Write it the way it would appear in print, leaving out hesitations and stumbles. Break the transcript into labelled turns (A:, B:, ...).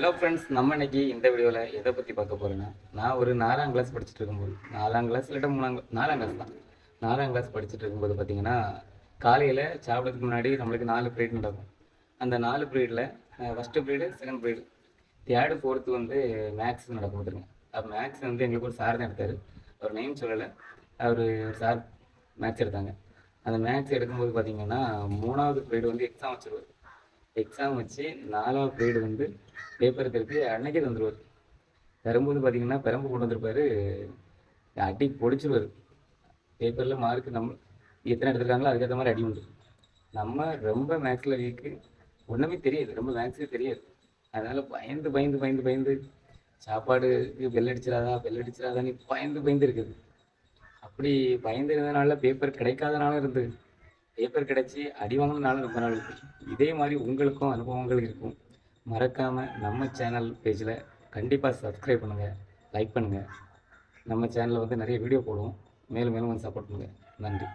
A: Hello friends, நம்ம இன்னைக்கு இந்த வீடியோவில் எதை பற்றி பார்க்க போகிறோன்னா, நான் ஒரு 4ஆம் கிளாஸ் படிச்சுட்டு இருக்கும்போது 4ஆம் கிளாஸ் இல்லாட்ட 4ஆம் கிளாஸ் தான். 4ஆம் கிளாஸ் படிச்சுட்டு இருக்கும்போது பார்த்தீங்கன்னா, காலையில் சாப்பிட்றதுக்கு முன்னாடி நம்மளுக்கு 4 பீரியட் நடக்கும். அந்த 4 பீரியடில் first period, second period, third, fourth வந்து மேக்ஸ் நடக்கும் பார்த்துருங்க. அப்போ மேக்ஸ் வந்து எங்களுக்கு ஒரு சார் தான் எடுத்தார். அவர் நேம் சொல்லலை. அவர் சார் மேக்ஸ் எடுத்தாங்க. அந்த மேக்ஸ் எடுக்கும்போது பார்த்தீங்கன்னா, 3வது பீரியடு வந்து எக்ஸாம் வச்சுருவார். எக்ஸாம் வச்சு 4வது பீரியடு வந்து பேப்பர் திருப்பி அன்னைக்கே தந்துடுவார். தரும்போது பார்த்தீங்கன்னா பெரம்பு கொண்டு வந்திருப்பாரு. அடி பொடிச்சிருவார். பேப்பரில் மார்க் நம்ம எத்தனை எடுத்துருக்காங்களோ அதுக்கேற்ற மாதிரி அடி உண்டு. நம்ம ரொம்ப மேக்ஸில் வீக்கு, ஒன்றுமே தெரியாது, ரொம்ப மேக்ஸே தெரியாது. அதனால் பயந்து பயந்து பயந்து பயந்து சாப்பாடுக்கு பெல் அடிச்சிடாதான்னு பயந்து பயந்து இருக்குது. அப்படி பயந்து இருந்ததுனால பேப்பர் கிடைக்காதனால இருந்தது. பேப்பர் கிடைச்சி அடி வாங்கினாலும் ரொம்ப நாள் இருக்குது. இதே மாதிரி உங்களுக்கும் அனுபவங்கள் இருக்கும். மறக்காமல் நம்ம சேனல் பேஜில் கண்டிப்பாக சப்ஸ்கிரைப் பண்ணுங்கள், லைக் பண்ணுங்கள். நம்ம சேனலில் வந்து நிறைய வீடியோ போடுவோம். மேலும் மேலும் வந்து சப்போர்ட் பண்ணுங்கள். நன்றி.